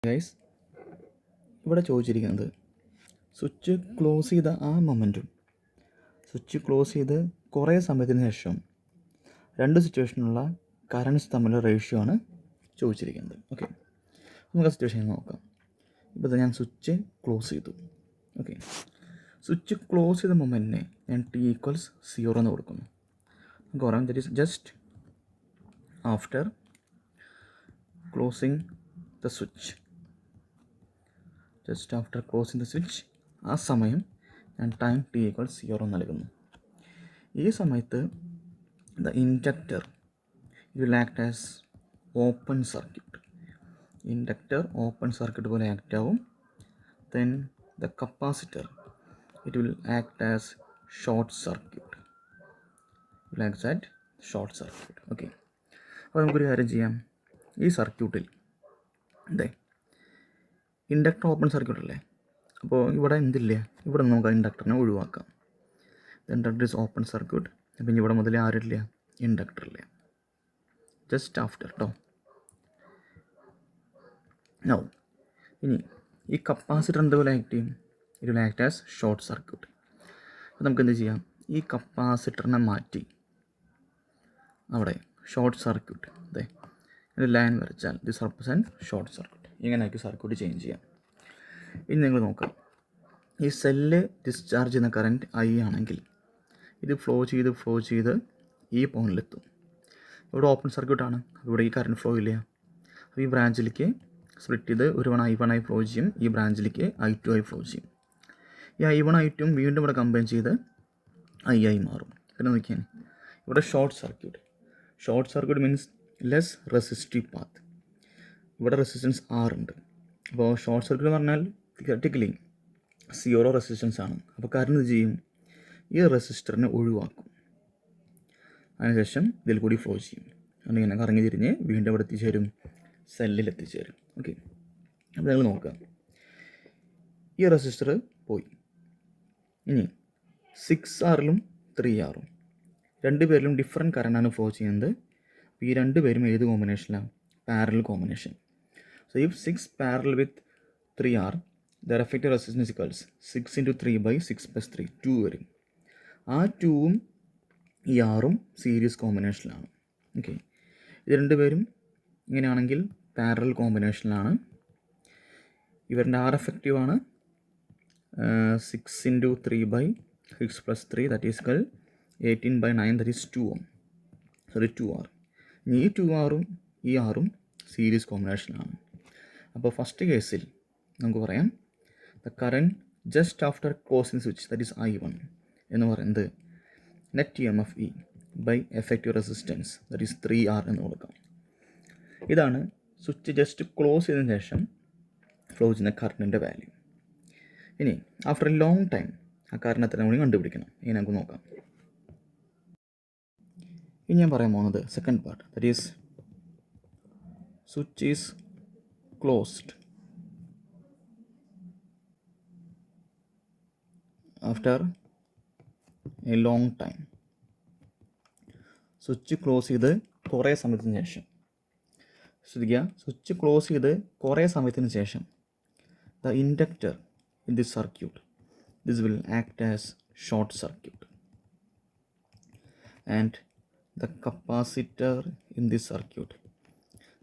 Guys, ഇവിടെ ചോദിച്ചിരിക്കുന്നത് switch close ചെയ്ത ആ മൊമെൻറ്റും സ്വിച്ച് ക്ലോസ് ചെയ്ത് കുറേ സമയത്തിന് ശേഷം രണ്ട് സിറ്റുവേഷനുള്ള കറൻറ്റ്സ് തമ്മിലുള്ള റേഷ്യോ ആണ് ചോദിച്ചിരിക്കുന്നത്. ഓക്കെ, നമുക്ക് ആ സിറ്റുവേഷൻ നോക്കാം. ഇപ്പോൾ ഞാൻ സ്വിച്ച് ക്ലോസ് ചെയ്തു. ഓക്കെ, സ്വിച്ച് ക്ലോസ് ചെയ്ത മൊമെൻറ്റിനെ ഞാൻ T=0 എന്ന് കൊടുക്കുന്നു. നമുക്ക് പറയാം that is just after closing the switch. ആ സമയം ഞാൻ ടൈം T=0 നൽകുന്നു. ഈ സമയത്ത് the inductor will act as open circuit. Inductor open circuit പോലെ ആക്റ്റ് ആവും. Then the capacitor it will act as short circuit. Okay, അപ്പോൾ നമുക്കൊരു കാര്യം ചെയ്യാം. ഈ സർക്യൂട്ടിൽ ഇൻഡക്ടർ ഓപ്പൺ സർക്യൂട്ട് അല്ലേ, അപ്പോൾ ഇവിടെ എന്തില്ല, ഇവിടെ നമുക്ക് ഇൻഡക്ടറിനെ ഒഴിവാക്കാം. Inductor is open circuit. അപ്പം ഇവിടെ മുതൽ ആരില്ല, ഇൻഡക്ടറില്ല. ജസ്റ്റ് ആഫ്റ്റർ കേട്ടോ. നോ, ഇനി ഈ കപ്പാസിറ്റർ എന്തുപോലെ ആക്ട് ചെയ്യും? It will act as short circuit. അപ്പോൾ നമുക്ക് എന്ത് ചെയ്യാം, ഈ കപ്പാസിറ്ററിനെ മാറ്റി അവിടെ ഷോർട്ട് സർക്യൂട്ട് ഒരു ലൈൻ വരച്ചാൽ ദിസ് റെപ്രസെൻറ്റ് ഷോർട്ട് സർക്യൂട്ട്. ഇങ്ങനെയൊക്കെ സർക്യൂട്ട് ചേഞ്ച് ചെയ്യാം. ഇനി നിങ്ങൾ നോക്കാം, ഈ സെല്ല് ഡിസ്ചാർജ് ചെയ്യുന്ന കറൻറ്റ് I ആണെങ്കിൽ ഇത് ഫ്ലോ ചെയ്ത് ഈ പോയിന്റിലെത്തും. ഇവിടെ ഓപ്പൺ സർക്യൂട്ടാണ്, അപ്പോൾ ഇവിടെ ഈ കറണ്ട് ഫ്ലോ ഇല്ല. അപ്പോൾ ഈ ബ്രാഞ്ചിലേക്ക് സ്പ്ലിറ്റ് ചെയ്ത് ഒരു I1 ഫ്ലോ ചെയ്യും, ഈ ബ്രാഞ്ചിലേക്ക് I2 ഫ്ലോ ചെയ്യും. ഈ I1 I2 വീണ്ടും ഇവിടെ കമ്പൈൻ ചെയ്ത് I മാറും. പിന്നെ നോക്കിയാൽ ഇവിടെ short circuit means less resistive path. ഇവിടെ റെസിസ്റ്റൻസ് R ഉണ്ട്. അപ്പോൾ ഷോർട്ട് സർക്യൂട്ട് എന്ന് പറഞ്ഞാൽ തിയററ്റിക്കലി 0 റെസിസ്റ്റൻസ് ആണ്. അപ്പോൾ കറണ്ട് എന്ത് ചെയ്യും, ഈ റെസിസ്റ്ററിനെ ഒഴിവാക്കും. അതിനുശേഷം ഇതിൽ കൂടി ഫ്ലോ ചെയ്യും. എന്നിങ്ങനെ കറങ്ങി തിരിഞ്ഞ് വീണ്ടും ഇവിടെ എത്തിച്ചേരും, സെല്ലിൽ എത്തിച്ചേരും. ഓക്കെ, അപ്പോൾ നിങ്ങൾ നോക്കാം, ഈ റെസിസ്റ്റർ പോയി. ഇനി 6R 3R രണ്ടുപേരിലും ഡിഫറെൻറ്റ് കറണ്ടാണ് ഫ്ലോ ചെയ്യുന്നത്. അപ്പോൾ ഈ രണ്ടുപേരും ഏത് കോമ്പിനേഷനിലാണ്? Parallel combination. So if 6 parallel with 3R, their effective resistance equals 6 into 3 by 6 plus 3, 2 വരും. ആ 2ഉം ഈ ആറും സീരീസ് കോമ്പിനേഷനിലാണ്. ഓക്കെ, ഇത് രണ്ടുപേരും ഇങ്ങനെയാണെങ്കിൽ പാരലൽ കോമ്പിനേഷനിലാണ്. ഇവരുടെ ആർ എഫക്റ്റീവ് ആണ് 6 into 3 by 6 plus 3, that is equal 18 by 9, that is 2R. ഇനി ഈ 2Rഉം ഈ ആറും സീരീസ് കോമ്പിനേഷനാണ്. അപ്പോൾ ഫസ്റ്റ് കേസിൽ നമുക്ക് പറയാം the current just after closing switch, that is I1 എന്ന് പറയുന്നത് net EMF E by effective resistance, that is 3R എന്ന് കൊടുക്കാം. ഇതാണ് സ്വിച്ച് ജസ്റ്റ് ക്ലോസ് ചെയ്തതിന് ശേഷം ഫ്ലോ ചെയ്യുന്ന കറണ്ടിൻ്റെ വാല്യൂ. ഇനി ആഫ്റ്റർ എ ലോങ് ടൈം ആ കറണ്ട് എത്ര കൂടി കണ്ടുപിടിക്കണം. ഇനി നമുക്ക് നോക്കാം. ഇനി ഞാൻ പറയാൻ പോകുന്നത് second part, that is switch is closed after a long time. Switch close ചെയ്ത് കുറേ സമയത്തിന് ശേഷം, ശ്രദ്ധിക്കുക, സ്വിച്ച് ക്ലോസ് ചെയ്ത് കുറേ സമയത്തിന് ശേഷം the inductor in this circuit will act as short circuit and the capacitor in this circuit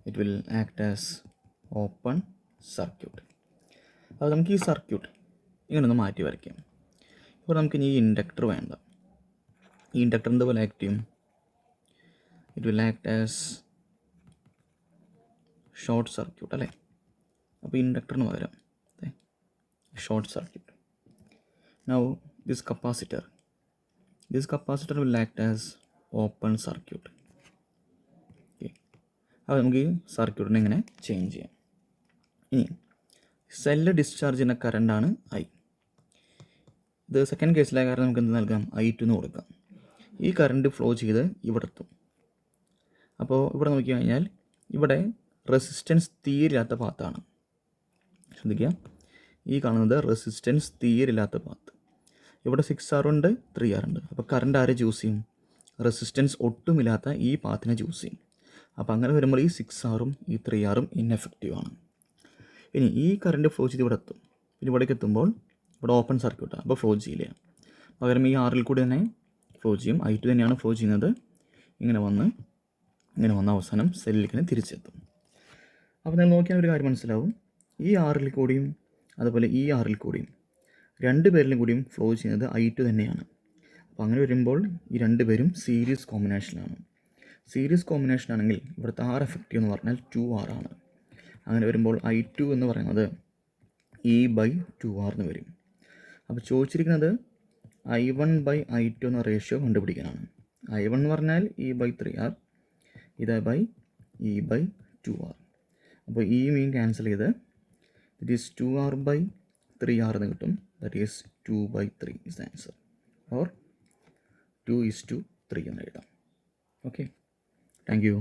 it will act as open circuit. അപ്പോൾ നമുക്ക് ഈ സർക്യൂട്ട് ഇങ്ങനെ ഒന്ന് മാറ്റി വരയ്ക്കാം. ഇപ്പോൾ നമുക്ക് ഇനി ഈ ഇൻഡക്ടർ വേണ്ട. ഈ ഇൻഡക്ടർ എന്തുപോലെ ആക്ട് ചെയ്യും? It will act as short circuit അല്ലേ. അപ്പോൾ ഇൻഡക്ടറിന് പകരം short circuit. Now this capacitor will act as open circuit. അപ്പോൾ നമുക്ക് ഈ സർക്യൂട്ടിനെ ഇങ്ങനെ ചേഞ്ച് ചെയ്യാം. ഇനി സെല്ല് ഡിസ്ചാർജ് ചെയ്യുന്ന കറണ്ടാണ് I. ഇത് സെക്കൻഡ് കേസിലായ കാരണം നമുക്ക് എന്ത് നൽകാം? I2 എന്ന് കൊടുക്കാം. ഈ കറണ്ട് ഫ്ലോ ചെയ്ത് ഇവിടെ എത്തും. അപ്പോൾ ഇവിടെ നോക്കി കഴിഞ്ഞാൽ ഇവിടെ റെസിസ്റ്റൻസ് തീരില്ലാത്ത പാത്താണ്. ശ്രദ്ധിക്കുക, ഈ കാണുന്നത് റെസിസ്റ്റൻസ് തീരില്ലാത്ത പാത്ത്. ഇവിടെ 6R ഉണ്ട്, 3R ഉണ്ട്. അപ്പോൾ കറണ്ട് ആരെ ചൂസ് ചെയ്യും? റെസിസ്റ്റൻസ് ഒട്ടുമില്ലാത്ത ഈ പാത്തിനെ ചൂസ് ചെയ്യും. അപ്പോൾ അങ്ങനെ വരുമ്പോൾ ഈ 6Rഉം ഈ 3Rഉം ഇന്നെഫക്റ്റീവ് ആണ്. ഇനി ഈ കറണ്ട് ഫ്ലോ ചെയ്ത് ഇവിടെ എത്തും. പിന്നെ ഇവിടേക്ക് എത്തുമ്പോൾ ഇവിടെ ഓപ്പൺ സർക്യൂട്ടാണ്, അപ്പോൾ ഫ്ലോ ചെയ്യില്ല. പകരം ഈ ആറിൽ കൂടി തന്നെ ഫ്ലോ ചെയ്യും. I2 തന്നെയാണ് ഫ്ലോ ചെയ്യുന്നത്. ഇങ്ങനെ വന്ന് അവസാനം സെല്ലിലേക്ക് തന്നെ തിരിച്ചെത്തും. അപ്പോൾ നിങ്ങൾ നോക്കിയാൽ ഒരു കാര്യം മനസ്സിലാവും. ഈ ആറിൽ കൂടിയും അതുപോലെ ഈ ആറിൽ കൂടിയും രണ്ട് പേരിലും കൂടിയും ഫ്ലോ ചെയ്യുന്നത് I2 തന്നെയാണ്. അപ്പോൾ അങ്ങനെ വരുമ്പോൾ ഈ രണ്ട് പേരും സീരീസ് കോമ്പിനേഷനാണ്. സീരീസ് കോമ്പിനേഷൻ ആണെങ്കിൽ ഇവിടുത്തെ R എഫക്റ്റീവ് എന്ന് പറഞ്ഞാൽ 2R ആണ്. അങ്ങനെ വരുമ്പോൾ I2 എന്ന് പറയുന്നത് E/2R എന്ന് വരും. അപ്പോൾ ചോദിച്ചിരിക്കുന്നത് I1 by I2 എന്ന റേഷ്യോ കണ്ടുപിടിക്കാനാണ്. I1 എന്ന് പറഞ്ഞാൽ E/3R, ഇത് ബൈ E/2R. അപ്പോൾ ഈ മീൻ ക്യാൻസൽ ചെയ്ത് ഇറ്റ് ഈസ് 2R/3R എന്ന് കിട്ടും. That is 2/3 is the answer, or 2:3 എന്ന് എഴുതാം. Okay, thank U.